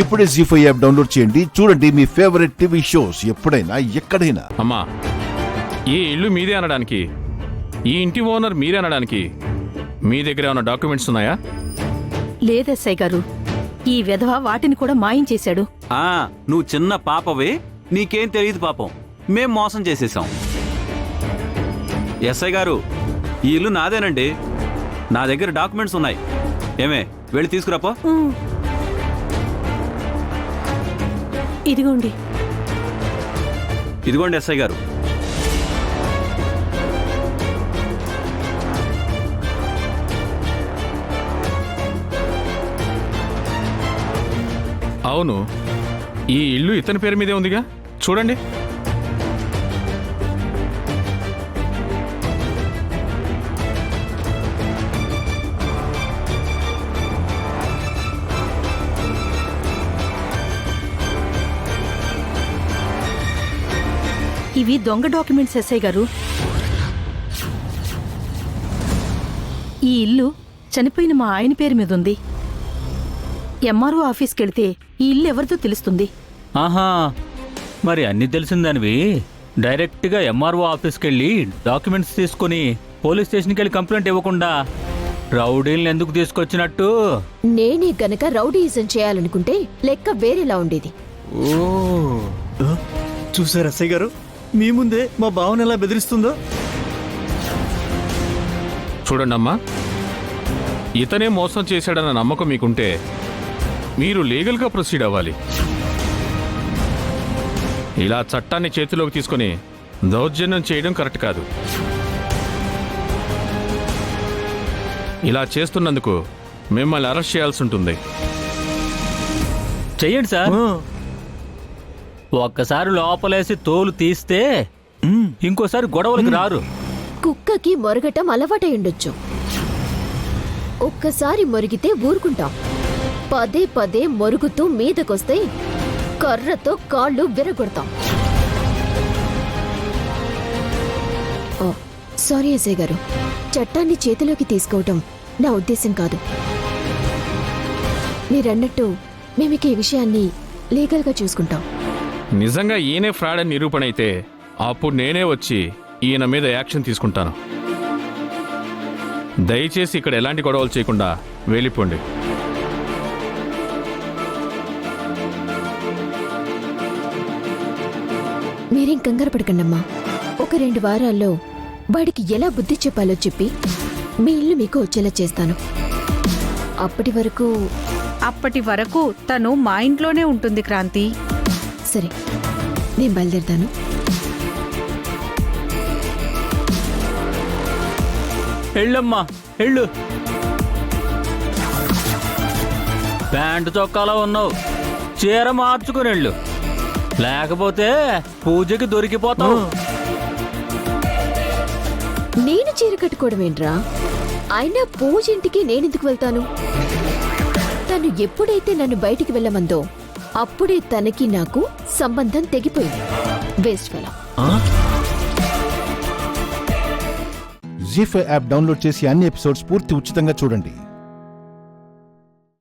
ఇప్పుడే జీ5 app download చేయండి. చూడండి మీ ఫేవరెట్ టీవీ షోస్ ఎప్పుడైనా ఎక్కడైనా. అమ్మా, ఈ ఇల్లు మీదే అనడానికి, ఈ ఇంటి ఓనర్ మీరే అనడానికి మీ దగ్గర ఏమైనా డాక్యుమెంట్స్ ఉన్నాయా? లేదెస్ఐ గారు, ఈ విధవ వాటిని కూడా మాయం చేశాడు. నువ్వు చిన్న పాపవే, నీకేం తెలియదు పాపం. మేం మోసం చేసేసాం. ఎస్ఐ గారు, ఈ ఇల్లు నాదేనండి. నా దగ్గర డాక్యుమెంట్స్ ఉన్నాయి. ఏమే, వెళ్ళి తీసుకురాపో. ఇదిగోండి. ఇదిగోండి ఎస్ఐ గారు. అవును, ఈ ఇల్లు ఇతని పేరు మీదే ఉందిగా, చూడండి. ఇవి దొంగ డాక్యుమెంట్స్ ఎస్ఐ గారు. ఈ ఇల్లు చనిపోయిన మా ఆయన పేరు మీద ఉంది. ఎంఆర్ఓ ఆఫీస్కి వెళ్తే ఈ ఇల్లు ఎవరిదో తెలుస్తుంది. ఆహా, మరి అన్ని తెలిసిందానివి డైరెక్ట్గా ఎంఆర్ఓ ఆఫీస్కి వెళ్ళి డాక్యుమెంట్స్ తీసుకుని పోలీస్ స్టేషన్కి వెళ్ళి కంప్లైంట్ ఇవ్వకుండా రౌడీలను ఎందుకు తీసుకొచ్చినట్టు? నేనే గనక రౌడీయిజం చేయాలనుకుంటే లెక్క వేరేలా ఉండేది. చూసారు ఎస్ఐ గారు, మీ ముందే మా భావన ఎలా బెదిరిస్తుందో. చూడండి అమ్మా, ఇతనే మోసం చేశాడన్న నమ్మకం మీకుంటే మీరు లీగల్గా ప్రొసీడ్ అవ్వాలి. ఇలా చట్టాన్ని చేతిలోకి తీసుకొని దౌర్జన్యం చేయడం కరెక్ట్ కాదు. ఇలా చేస్తున్నందుకు మిమ్మల్ని అరెస్ట్ చేయాల్సి ఉంటుంది. చెయ్యండి సార్. ఒక్కసారి లోపలేసి తోలు తీస్తే ఇంకోసారి గొడవలకు రారు. కుక్కకి మొరగటం అలవాటై ఉండొచ్చు. ఒక్కసారి మొరిగితే ఊరుకుంటాం. పదే పదే మొరుగుతూ మీదకొస్తే కర్రతో కాళ్ళు విరగొడతాం. సారీ ఎస్ఐ గారు, చట్టాన్ని చేతిలోకి తీసుకోవటం నా ఉద్దేశం కాదు. మీరన్నట్టు మేమిక ఈ విషయాన్ని లీగల్గా చూసుకుంటాం. నిజంగా ఈయనే ఫ్రాడ్ అని నిరూపణ అయితే అప్పుడు నేనే వచ్చి ఈయన మీద యాక్షన్ తీసుకుంటాను. దయచేసి ఇక్కడ ఎలాంటి గొడవలు చేయకుండా వెళ్ళిపోండి. మీరేం కంగారు పడకండమ్మా. ఒక 2 వారాల్లో వాడికి ఎలా బుద్ధి చెప్పాలో చెప్పి మీ ఇల్లు మీకు వచ్చేలా చేస్తాను. అప్పటి వరకు తను మా ఇంట్లోనే ఉంటుంది క్రాంతి. సరే, నేను బయలుదేరుతాను. ఎళ్ళమ్మా, ఎళ్ళు. ప్యాంటు చొక్కాలో ఉన్నావు, చీర మార్చుకుని వెళ్ళు, లేకపోతే పూజకి దొరికిపోతావు. నేను చీర కట్టుకోవడం ఏంట్రా? అయినా పూజ ఇంటికి నేనెందుకు వెళ్తాను? తను ఎప్పుడైతే నన్ను బయటికి వెళ్ళమందో అప్పుడే తనకి నాకు సంబంధం తెగిపోయింది. Waste fellow. Zee five app download చేసి అన్ని ఎపిసోడ్స్ పూర్తి ఉచితంగా చూడండి.